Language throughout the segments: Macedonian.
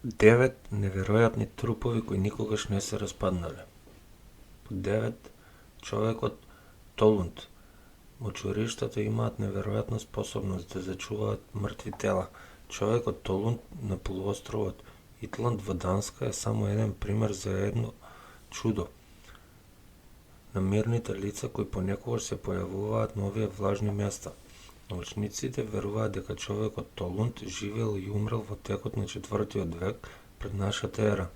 9 неверојатни трупови кои никогаш не се распаднале. Под 9 човекот Толунд. Мочуриштата имаат неверојатна способност да зачуваат мртви тела. Човекот Толунд на полуостровот Итланд во Данска е само еден пример за едно чудо на мирните лица кои понекогаш се појавуваат на овие влажни места. Научниците веруваат дека човекот Толунд живеел и умрел во текот на 4 век пред нашата ера,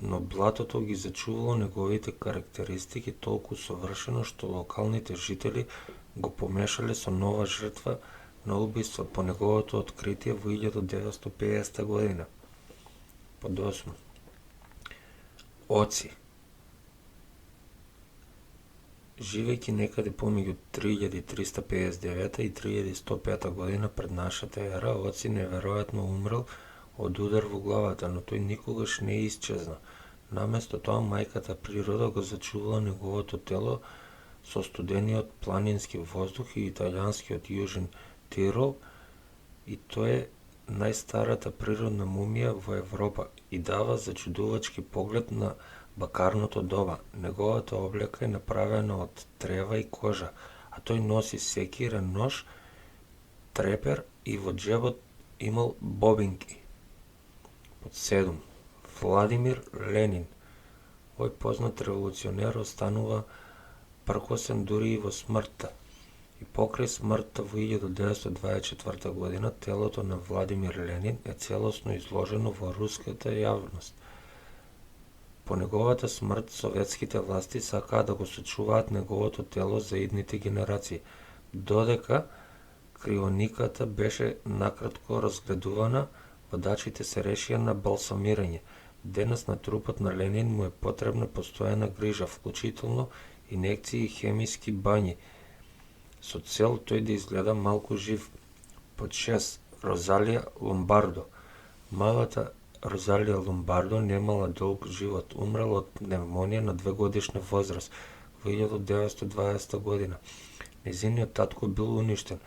но блатото ги зачувало неговите карактеристики толку совршено што локалните жители го помешале со нова жртва на убиство по неговото откритие во 1950 година. Под 8. Оци. Живејќи некаде помеѓу 3359 и 3105 година пред нашата ера, Оци неверојатно умрел од удар во главата, но тој никогаш не исчезна. Наместо тоа, мајката природа го зачувала неговото тело со студениот планински воздух и италијанскиот јужен Тирол, и тој е најстарата природна мумија во Европа и дава зачудувачки поглед на бакарното доба. Неговата облека е направена од трева и кожа, а тој носи секира, нож, трепер и во џебот имал бобинки. Под 7. Владимир Ленин. Овој познат револуционер останува пркосен дури и во смртта. И покрај смртта во 1924 година, телото на Владимир Ленин е целосно изложено во руската јавност. По неговата смрт, советските власти сакаа да го сочуваат неговото тело за идните генерации, додека криониката беше накратко разгледувана, водачите се решија на балсамирање. Денес на трупот на Ленин му е потребна постојана грижа, вклучително инекции и хемиски бањи, со цел тој да изгледа малку жив. Под 6. Розалија Ломбардо. Малата Розалија Ломбардо немала долг живот, умрела од пневмонија на 2-годишна возраст во 1920 година. Незиниот татко бил уништен,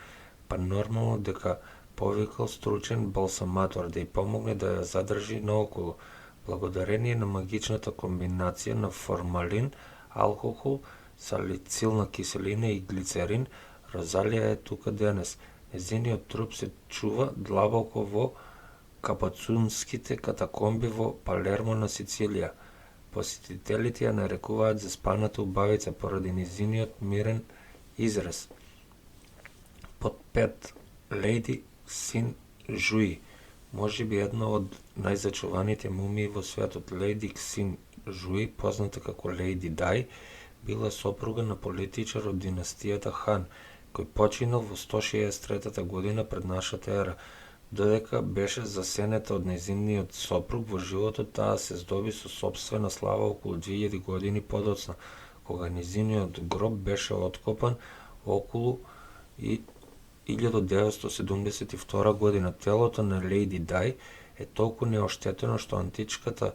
па нормално дека повикал стручен балсаматор да ја помогне да ја задржи наоколу. Благодарение на магичната комбинација на формалин, алкохол, салицилна киселина и глицерин, Розалија е тука денес. Незиниот труп се чува длабоко во Капацунските катакомби во Палермо на Сицилија. Посетителите ја нарекуваат заспаната убавица поради незиниот мирен израз. Под 5. Лејди Ксин Жуи. Можеби една од најзачуваните мумии во светот. Лејди Ксин Жуи, позната како Лејди Дај, била сопруга на политичар од династијата Хан, кој починал во 163 година пред нашата ера. Додека беше засенета од нејзиниот сопруг во животот, таа се здоби со сопствена слава околу 2000 години подоцна, кога нејзиниот гроб беше откопан околу 1972 година. Телото на Лејди Дај е толку неоштетено што античката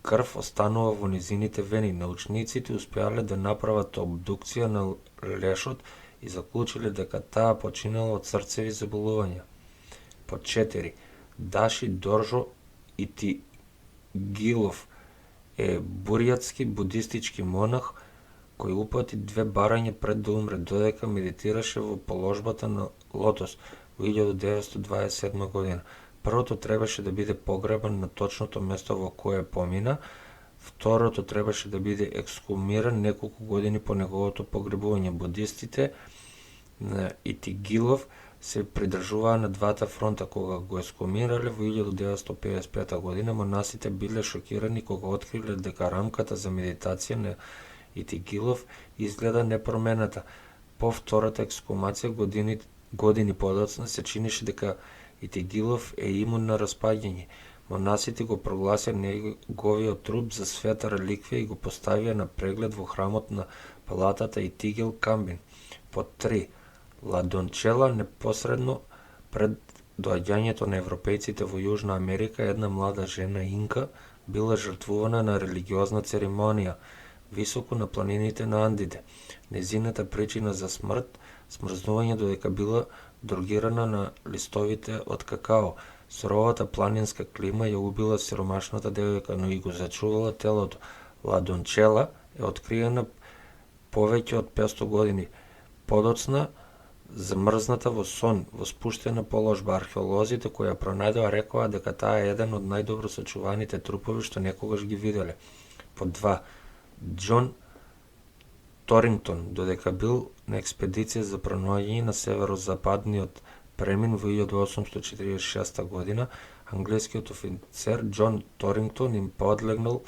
крв останува во незините вени. Научниците успеале да направат обдукција на лешот и заклучиле дека таа починала од срцеви заболувања. Под 4. Даши Доржо Итигилов е бурјатски будистички монах кој упати 2 барања пред да умре, додека медитираше во положбата на лотос во 1927 година. Првото требаше да биде погребан на точното место во кое помина, второто требаше да биде ексхумиран неколку години по неговото погребување. Будистите на Итигилов се придржуваа на двата фронта. Кога го ескумирале во 1955 година, монасите биле шокирани кога откриле дека рамката за медитација на Итигилов изгледа непромената. По втората ексхумација години подоцна се чинеше дека Итигилов е имун на распаѓање. Монасите го прогласија неговиот труп за света реликвија и го поставија на преглед во храмот на палатата Итигил Камбин. Под 3. Ладончела. Непосредно пред доаѓањето на европејците во Јужна Америка, една млада жена инка била жртвувана на религиозна церемонија високо на планините на Андите. Незината причина за смрт, смрзнување додека била дрогирана на листовите од какао. Суровата планинска клима ја убила сиромашната девојка, но и го зачувала телото. Ладончела е откриена повеќе од 500 години подоцна, замрзната во сон, во спуштена положба. Археолозите кои ја пронајдоа рекоа дека таа е еден од најдобро сочуваните трупови што некогаш ги виделе. Под 2. Џон Торингтон, додека бил на експедиција за пронаоѓање на северозападниот премин во 1846 година, англискиот офицер Џон Торингтон им подлегнал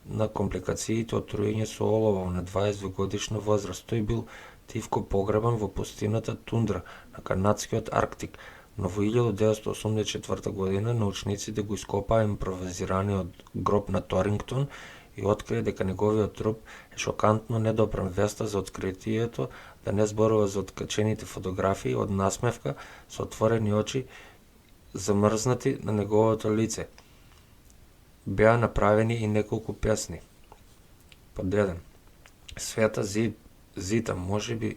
на компликациите од труење со олово на 22 годишна возраст. Тој бил тивко погребан во пустината тундра на канадскиот Арктик, но во 1984 година научниците го ископаа импровизираниот гроб на Торингтон и открија дека неговиот труп е шокантно недопран. Веста за откритието да не зборува за откачените фотографии од насмевка со отворени очи замрзнати на неговото лице. Беа направени и неколку песни. Под 1. Света Зита, можеби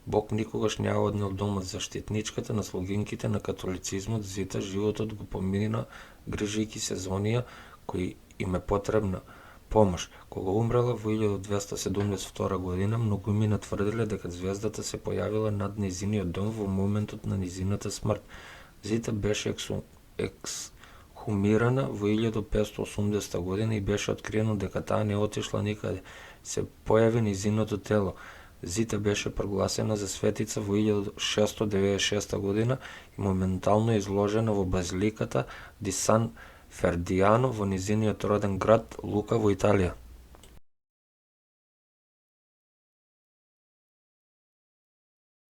Бог никогаш не ја однел домот. Заштитничката на слугинките на католицизмот, Зита животот го помина грижејќи се за оние кои им е потребна помош. Кога умрела во 1272 година, многумина тврдиле дека звездата се појавила над нејзиниот дом во моментот на нејзината смрт. Зита беше ексхумирана во 1580 година и беше откриено дека таа не отишла никаде. Се појави нејзиното тело. Зита беше прогласена за светица во 1696 година и моментално изложена во базиликата Ди Сан Фердиано во нејзиниот роден град Лука во Италија.